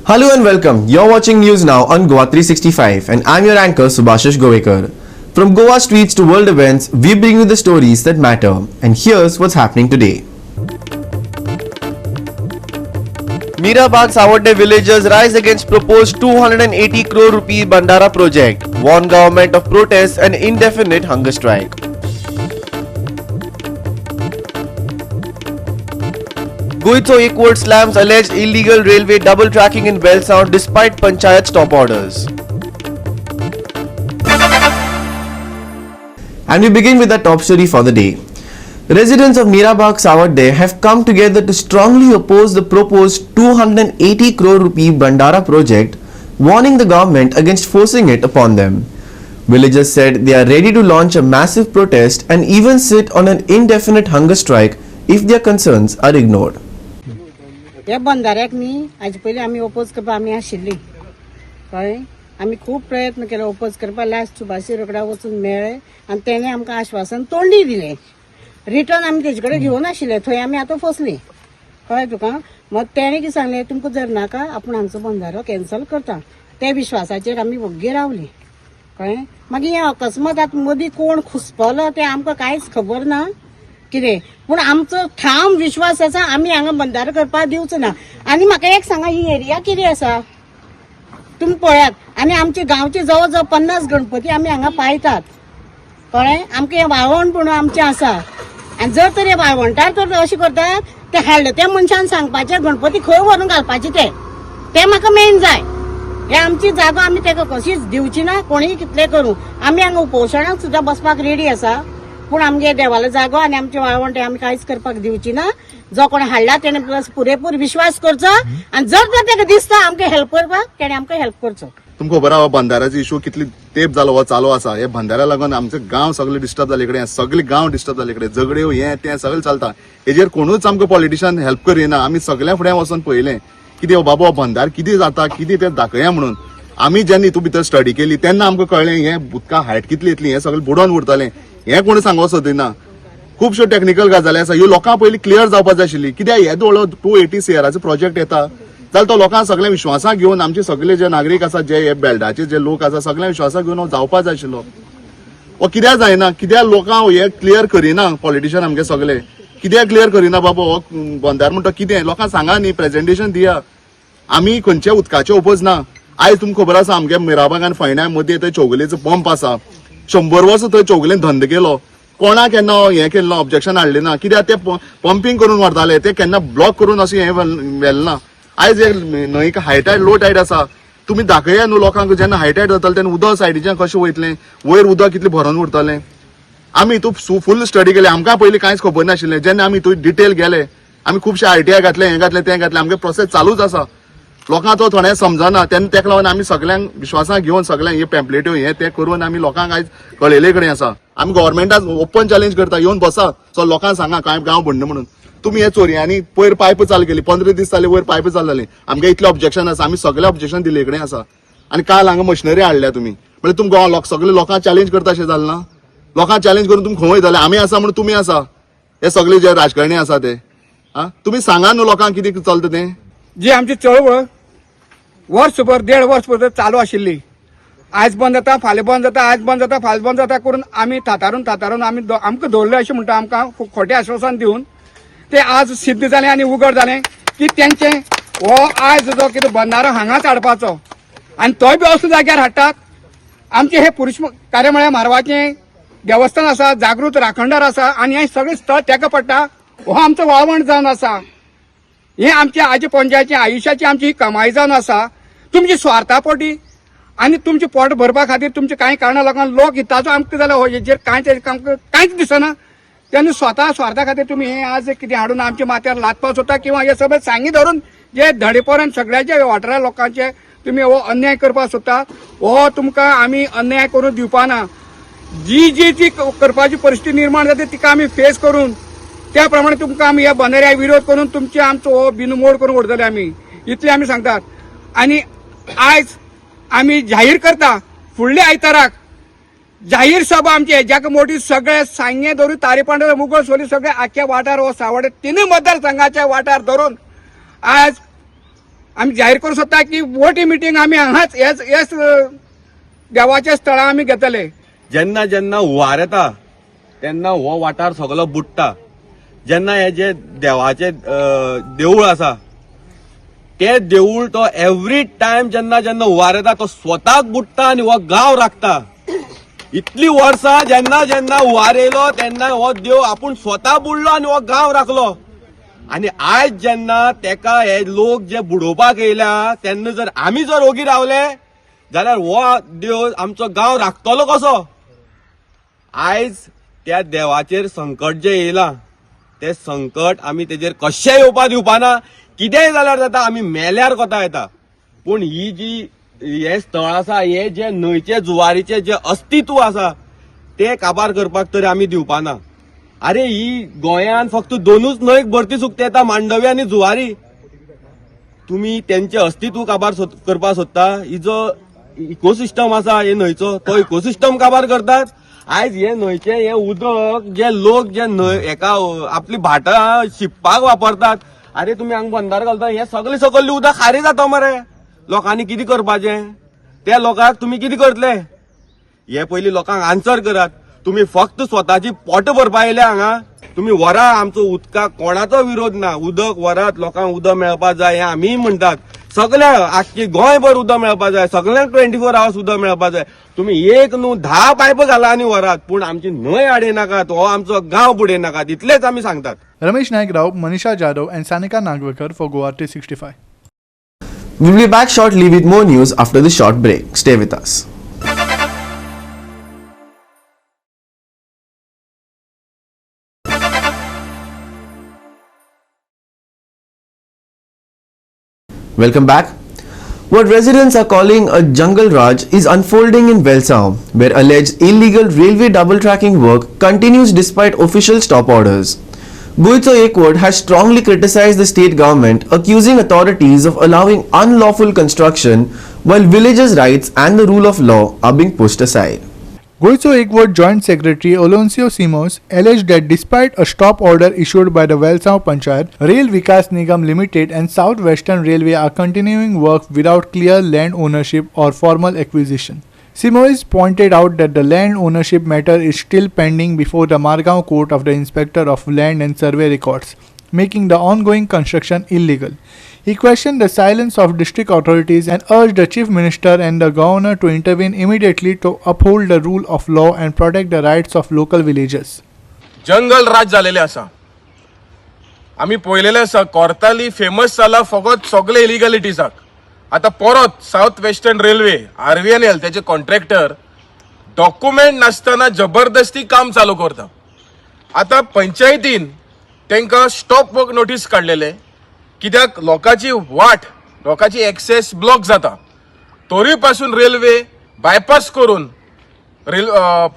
Hello and welcome. You're watching news now on Goa 365 and I'm your anchor Subhashish Govekar. From Goa streets to world events, we bring you the stories that matter. And here's what's happening today. Mirabagh Sawadde villagers rise against proposed 280 crore rupee Bandara project. Warn government of protests and indefinite hunger strike. Guitso Equard slams alleged illegal railway double tracking in Belsound despite Panchayat stop orders. And we begin with the top story for the day. Residents of Mirabagh Sawadde have come together to strongly oppose the proposed 280 crore rupee Bandara project, warning the government against forcing it upon them. Villagers said they are ready to launch a massive protest and even sit on an indefinite hunger strike if their concerns are ignored. या बंधाऱ्याक न्ही आज पयलीं आमी oppose करपा आमी आशिल्ली कळ्ळें आमी खूब प्रयत्न केलो ओपोज करपा लास्ट सुभाष रोकडा वचून मेळ्ळे आनी तेणे आमकां आश्वासन तोंडी दिलें रिटर्न आमी तेजे कडेन घेवन आशिल्ले थंय आमी आतां फसलीं कळ्ळें तुका मग तेणे कितें सांगलें तुमकां जर नाका आपूण हांगचो बंधारो कॅन्सल करता त्या विश्वासाचेर आमी वग्गे रावलीं कळ्ळें मागीर हें अकस्मात आतां मदीं कोण खुसपलो तें आमकां कांयच खबर ना कितें पूण आमचो ठाम विश्वास आसा आमी हांगा बंधारो करपाक दिवचो ना आनी म्हाका एक सांगा ही एरिया कितें आसा तुमी पळयात आनी आमचे गांवचे जवळ जवळ 50 गणपती आमी हांगा पायतात कळ्ळें आमकां हें वाळवंटपण आमचें आसा आनी जर तर हे वाळवंटार तर अशें करतात ते हाडले त्या मनशान सांगपाचें गणपती खंय व्हरून घालपाचे ते म्हाका मेन जाय हे आमची जागो आमी ताका कशीच दिवची ना कोणीय कितले करूं आमी हांगा उपोशणाक सुद्दां बसपाक रेडी आसा पूण आमगे देवालो जागो आनी आमचे वाळवंट आमी कांयच करपाक दिवची ना जो कोण हाडला तेणे प्लस पुरेपूर विश्वास करचो आनी जर तर ताका दिसता आमकां हेल्प करपाक तेणे आमकां हेल्प करचो तुमकां खबर आहा बंधाऱ्याचो इश्यू कितली तेप जालो हो चालू आसा हे बंधाऱ्या लागून आमचे गांव सगळे डिस्टर्ब जाले कडेन सगळे गांव डिस्टर्ब जाले कडेन झगड्यो हें तें सगळें चलता हेजेर कोणूच आमकां पॉलिटिशियन हेल्प करिना आमी सगळ्या फुडें वचून पळयलें कितें बाबा बंधार कितें जाता कितें तें दाखया म्हणून आमी जेन्ना हितून भितर स्टडी केली तेन्ना आमकां कळ्ळें हें उदका हायट कितली येतली हें सगळें बुडोवन उरतलें हें कोण सांगो सोदिना खुबश्यो टॅक्निकल गजाली आसा ह्यो लोकांक पयलीं क्लियर जावपाक जाय आशिल्ली कित्याक हे दोळो 280 CRचो प्रोजेक्ट येता जाल्यार तो लोकांक सगळ्या विश्वासाक घेवन आमचे सगळे जे नागरीक आसा जे हे बेल्टाचे जे लोक आसा सगळ्या विश्वासाक घेवन जावपाक जाय आशिल्लो हो कित्याक जायना कित्याक लोकांक हे क्लियर करिना पॉलिटिशियन आमगे सगळे कित्याक क्लियर करिना बाबा हो बंधार म्हणटा कितें लोकांक सांगा न्ही प्रेझेंटेशन दिया आमी खंयच्या उदकाचे ओपोज ना आयज तुमकां खबर आसा आमगे मिराबाग आनी फोंड्या मदीं थंय चौगुलेचो पंप आसा 100 वर्सां थंय चौगुलेन धंदो केलो कोणाक केन्ना हें केल्लो ऑब्जेक्शन हाडलें ना कित्याक ते पंपींग करून व्हरताले ते केन्ना ब्लॉक करून अशें हें व्हेलें ना आयज न्हंय हाय टायड लो टायड आसा तुमी दाखया न्हू लोकांक जेन्ना हाय टायड जातालें तेन्ना उदक सायडीच्यान कशें वयतलें वयर उदक कितलें भरून उरतलें आमी हितून फूल स्टडी केलें आमकां पयलीं कांयच खबर नाशिल्लें जेन्ना आमी हितून डिटेल गेले आमी खुबशे RTI घातले हें घातलें तें घातलें आमगे प्रोसेस चालूच आसा लोकांक तो थोडें समजना तेन्ना तेका लागून आमी सगळ्यांक विश्वासाक घेवन सगळ्यांक हे पॅम्पलेट्यो हें तें करून आमी लोकांक आयज कळयले कडेन आसा आमी गव्हर्मेंटाक ओपन चॅलेंज करता येवन बसा सो लोकांक सांगा कांय गांव भंड म्हणून तुमी हे चोरयांनी पयर पायप चालू केली 15 दीस जाले वयर पायप चालू जाली आमगे इतले ऑब्जेक्शन आसा आमी सगळे ऑब्जेक्शन दिले कडेन आसा आनी काल हांगा मशिनरी हाडल्या तुमी म्हणजे तुमकां सगळे लोकांक चॅलेंज करता अशें जालें ना लोकांक चॅलेंज करून तुमी खंय वयताले आमी आसा म्हणून तुमी आसा हे सगळे जे राजकारणी आसा ते तुमी सांगा न्हू लोकांक कितें चलता तें जी आमची चळवळ वर्सभर 1.5 वर्स चालू आशिल्ली आज बंद जाता फाल्यां बंद जाता आज बंद जाता फाल्यां बंद जाता करून आमी तातारून आमी आमकां दवरलें अशें म्हणटा आमकां खोटें आश्वासन दिवन ते आज सिद्ध जालें आनी उगड जालें की तेंचें हो आज जो कितें बंधारो हांगाच हाडपाचो आनी तोय बी असल्या जाग्यार हाडटात आमचे हे पुरुश कार्यामळ्या म्हारवाचें देवस्थान आसा जागृत राखणदार आसा आनी हें सगळें स्थळ तेका पडटा हो आमचो वाळवंट जावन आसा हे आमच्या आजी पंचायती आयुश्याची आमची ही कमाई जावन आसा तुमची स्वार्थापोटी आनी तुमचे पोट भरपा खातीर तुमचे कांय कारणां लागून लोक हिताचो आमकां जाल्यार हेजेर कांयच दिसना तेन्ना स्वता स्वार्था खातीर तुमी हें आज कितें हाडून आमच्या माथ्यार लादपाक सोदता किंवा हे सगळें सांगी धरून जे धडेपर्यंत सगळ्याचे वाठारा लोकांचे तुमी हो अन्याय करपाक सोदता हो तुमकां आमी अन्याय करून दिवपाना जी ती करपाची परिस्थिती निर्माण जाता तिका आमी फेस करून त्या प्रमाणे तुमकां आमी ह्या बंधाऱ्याक विरोध करून तुमचे आमचो हो बिनमोड करून उडतले आमी इतले आमी सांगतात आनी आयज आमी जाहीर करता फुडल्या आयताराक जाहीर सभा आमची हेज्याक मोठी सगळे सांगे धरून तारीपांडा मुगळ सोली सगळे आख्या वाठार हो सावडे 3 मतदारसंघाच्या वाठार धरून आज आम्ही जाहीर करू सोदता की मोठी मिटींग आम्ही हांगाच हेच देवाच्या स्थळां आम्ही घेतले. जेन्ना जेन्ना हुंवार येता तेन्ना हो वाठार सगळो बुडटा. जेन्ना हे जे देवाचे देऊळ आसा ते देऊळ तो एवरी टाइम जेन्ना जेन्ना हुंवार येता तो स्वताक बुडटा आनी हो गांव राखता. इतली वर्सां जेन्ना जेन्ना हुंवार येयलो तेन्ना हो देव आपूण स्वता बुडलो आनी हो गांव राखलो. आनी आयज जेन्ना तेका हे लोक जे बुडोवपाक येयल्या तेन्ना जर आमी जर ओगी रावले जाल्यार हो देव आमचो गांव राखतलो कसो. आयज त्या देवाचेर संकट जे येयला ते संकट आमी तेजेर कशेंय येवपा दिवपाना. कितेंय जाल्यार जाता आमी मेल्यार कोता येता. पूण ही जी हे स्थळ आसा हे जे न्हंयचे जुवारीचे जे अस्तित्व आसा ते काबार करपाक तरी आमी दिवपाना. अरे ही गोंयान फक्त दोनूच न्हंयक भरती सुकते येता मांडवी आनी जुवारी. तुम्ही त्यांचे अस्तित्व काबार करपाक सोदता. ही जो इकोसिस्टम आसा हे न्हंयचो तो इकोसिस्टम काबार करतात. आयज हे न्हंयचे हे उदक जे लोक जे एका आपली भाटां शिंपपाक वापरतात. अरे तुम्ही हांगा बंदार घालता हे सगळे सकयल्ली उदक खारी जाता मरे. लोकांनी कितें करपाचें त्या लोकांक तुम्ही कितें करतले हे पयलीं लोकांक आन्सर करात. तुम्ही फक्त स्वताची पोट भरपा येयले हांगा. तुम्ही वरा आमचो उदकाक कोणाचो विरोध ना. उदक वरात लोकांक उदक मेळपाक जाय हे आमी म्हणटात. सगळ्यांक आख्खी गोंयभर उदक मेळपाक जाय. सगळ्यांक 24 hours उदक मेळपाक जाय. तुम्ही एक न्हू 10 पायप घाला आनी वरात पूण आमची न्हंय आडयनाकात हो आमचो गांव बुडयनाकात इतलेच आमी सांगतात. रमेश नायक राव, Manisha Jadhav and Sanika Nagwekar for Goa 365. We'll be back shortly with more news after this short break. Stay with us. Welcome back. What residents are calling a jungle raj is unfolding in Welsau, where alleged illegal railway double tracking work continues despite official stop orders. Goitso Ekward has strongly criticized the state government, accusing authorities of allowing unlawful construction while villagers' rights and the rule of law are being pushed aside. Goitso Ekward Joint Secretary Oloncio Simos alleged that despite a stop order issued by the Welsau Panchayat, Rail Vikas Nigam Limited and South Western Railway are continuing work without clear land ownership or formal acquisition. Simoes pointed out that the land ownership matter is still pending before the Margao Court of the Inspector of Land and Survey Records, making the ongoing construction illegal. He questioned the silence of district authorities and urged the Chief Minister and the Governor to intervene immediately to uphold the rule of law and protect the rights of local villagers. जंगल राज जालेले आसा. आमी पळयलेले आसा Cortalim famous जाला फकत सगळे इलिगलिटीजाक. आता परत south western railway RVNL त्याचे contractor document नासतना जबरदस्ती काम चालू करता. आता पंचायतीन तांकां स्टॉप वर्क नोटीस काडलेले कित्याक लोकांची वाट लोकांची एक्सेस ब्लॉक जाता. तरी पासून रेल्वे बायपास करून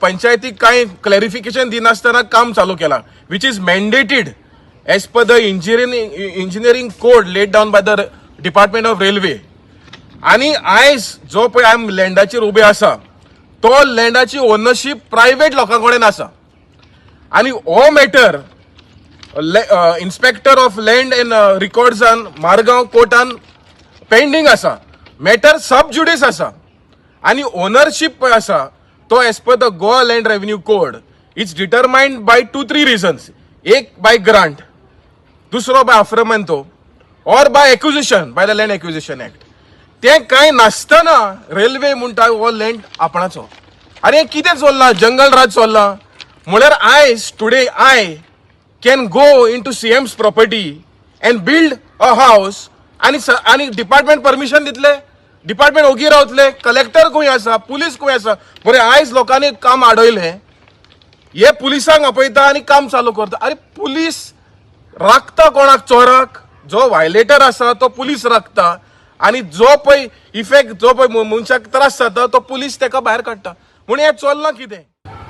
पंचायतीक कांय क्लॅरिफिकेशन दिनासतना काम चालू केला which is mandated as per the engineering code laid down by the department of railway. आणि आयज जो पळय आमी लँडाचेर उबे आसा तो लँडाची ओनरशीप प्रायव्हेट लोकां कडेन आसा. आणि हो matter inspector of land and रिकॉर्ड्सान मारगांव कोर्टान पेंडिंग आसा. मॅटर सब ज्युडिस आसा. आणि ओनरशीप पळय आसा तो as per the Goa land revenue code it's determined by 2-3 reasons. एक बाय ग्रांट, दुसरो बाय अफ्रमेंतो और by acquisition by the land acquisition act. ते कांय नासतना रेल्वे म्हणटा हो लँड आपणाचो. अरे कितें चल्लां जंगल राज चल्लां म्हळ्यार आयज today I can go into CM's property and build a house आणि डिपार्टमेंट परमिशन दितले. डिपार्टमेंट ओगी रावतले. कलेक्टर खंय आसा, पुलीस खंय आसा. बरें आयज लोकांनी काम आडयलें हे पुलिसांक आपयता आनी काम चालू करता. अरे पुलीस राखता कोणाक चोराक. जो वायलेटर आसा तो पुलीस राखता आणि जो पळय इफेक्ट जो पळय मनशाक त्रास जाता तो पुलीस ताका भायर काडटा. म्हणून हें चल्लां कितें.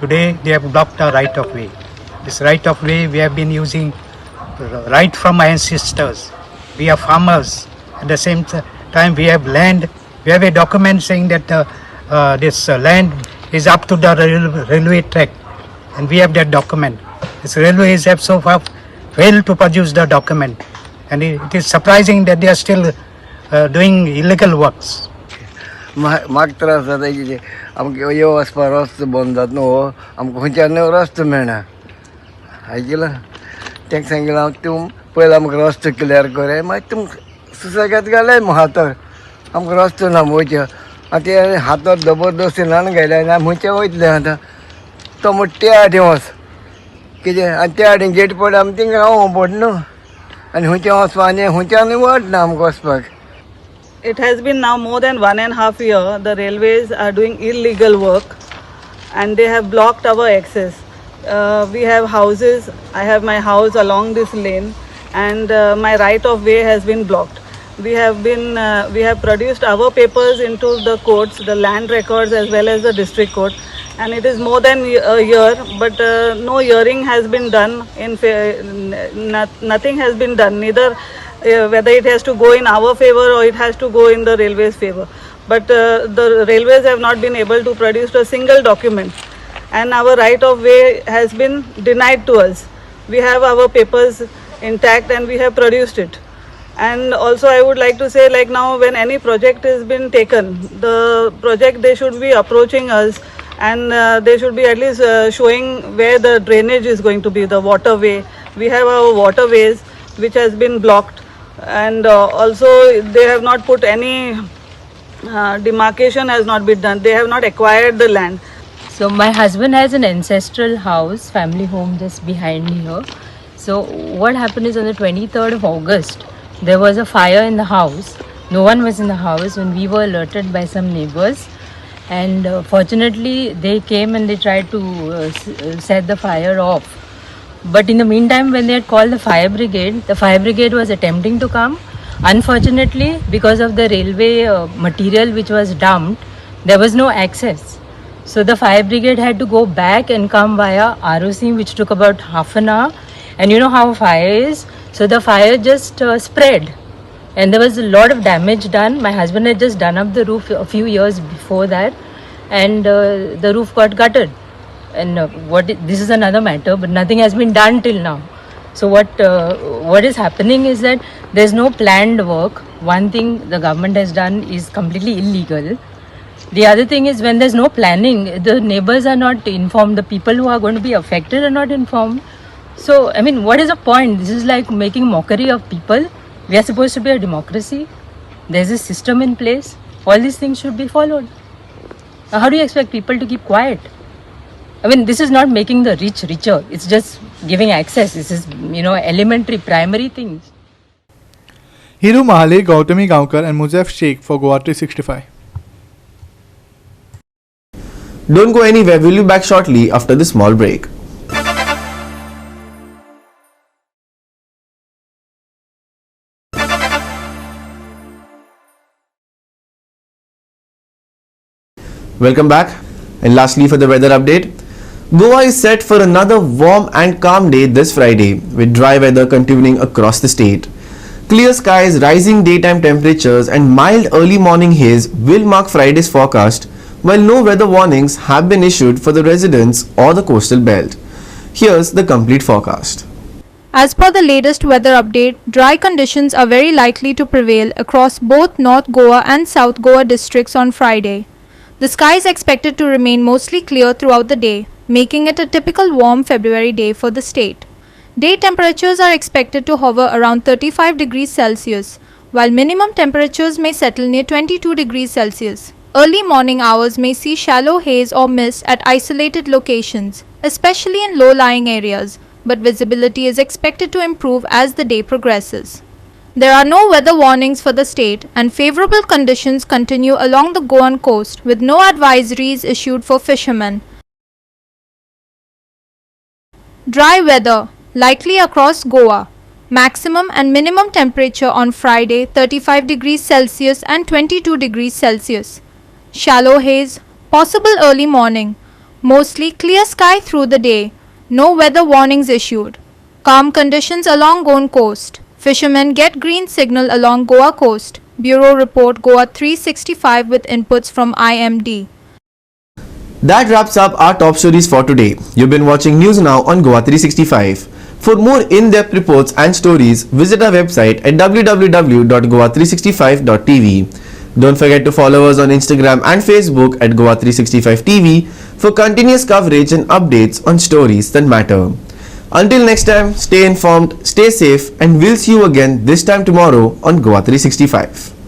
Today they have blocked our right of way. This right of way we have been using right from my ancestors. We are farmers. At the same time we have land. We have a document saying that this land is up to the railway track, and we have that document. This railways have so far failed to produce the document, and it is surprising that they are still doing illegal works. म्हाका त्रास जाता कितें आमकां यो वचपा रस्तो बंद जाता न्हू आमकां खंयच्यान रस्तो मेळना आयकलां तांकां सांगितलें हांव तूं पयलीं आमकां रस्तो क्लियर करे मागीर तुम सुसेगाद घाले हातार आमकां रस्तो ना वयचे आतां ते हातार जबरदस्ती ल्हान घायले आनी आमी खंयचे वयतले आतां तो म्हणटा त्या वाटेन वच कितें आनी त्या वाटेन गेट पडले आमी थिंगा रावूं पड न्हू आनी खंयचे वचपा आनी खंयच्यान वट ना आमकां वचपाक. It has been now more than 1.5 years. The railways are doing illegal work and they have blocked our access. We have houses. I have my house along this lane and my right of way has been blocked. We have produced our papers into the courts, the land records as well as the district court, and it is more than a year, but no hearing has been done. Nothing has been done. Neither whether it has to go in our favor or it has to go in the railways' favor. But the railways have not been able to produce a single document, and our right of way has been denied to us. We have our papers intact and we have produced it. And also I would like to say, like now when any project has been taken, the project they should be approaching us and they should be at least showing where the drainage is going to be, the waterway. We have our waterways which has been blocked. And also they have not put any demarcation has not been done. They have not acquired the land. So my husband has an ancestral house, family home just behind here. So what happened is on the 23rd of August, there was a fire in the house. No one was in the house when we were alerted by some neighbors. And fortunately they came and they tried to set the fire off. But in the meantime, when they had called the fire brigade was attempting to come. Unfortunately, because of the railway material which was dumped, there was no access. So the fire brigade had to go back and come via ROC, which took about half an hour. And you know how fire is. So the fire just spread. And there was a lot of damage done. My husband had just done up the roof a few years before that. And the roof got gutted. And this is another matter, but nothing has been done till now. So what is happening is that there's no planned work. One thing the government has done is completely illegal. The other thing is when there's no planning, the neighbors are not informed. The people who are going to be affected are not informed. So I mean, what is the point? This is like making mockery of people. We are supposed to be a democracy. There's a system in place. All these things should be followed. How do you expect people to keep quiet? I mean, this is not making the rich richer. It's just giving access. This is, elementary, primary things. Hiru Mahale, Gautami Gaonkar and Muzaf Sheikh for Goa 365. Don't go anywhere, we'll be back shortly after this small break. Welcome back. And lastly, for the weather update, Goa is set for another warm and calm day this Friday, with dry weather continuing across the state. Clear skies, rising daytime temperatures and mild early morning haze will mark Friday's forecast, while no weather warnings have been issued for the residents or the coastal belt. Here's the complete forecast. As per the latest weather update, dry conditions are very likely to prevail across both North Goa and South Goa districts on Friday. The sky is expected to remain mostly clear throughout the day, making it a typical warm February day for the state. Day temperatures are expected to hover around 35 degrees Celsius, while minimum temperatures may settle near 22 degrees Celsius. Early morning hours may see shallow haze or mist at isolated locations, especially in low-lying areas, but visibility is expected to improve as the day progresses. There are no weather warnings for the state, and favorable conditions continue along the Goan coast with no advisories issued for fishermen. Dry weather likely across Goa. Maximum and minimum temperature on Friday 35 degrees Celsius and 22 degrees Celsius. Shallow haze, possible early morning. Mostly clear sky through the day. No weather warnings issued. Calm conditions along Goan coast. Fishermen get green signal along Goa coast. Bureau report Goa 365 with inputs from IMD. That wraps up our top stories for today. You've been watching News Now on Goa 365. For more in-depth reports and stories, visit our website at www.goa365.tv. Don't forget to follow us on Instagram and Facebook at Goa365TV for continuous coverage and updates on stories that matter. Until next time, stay informed, stay safe, and we'll see you again this time tomorrow on Goa 365.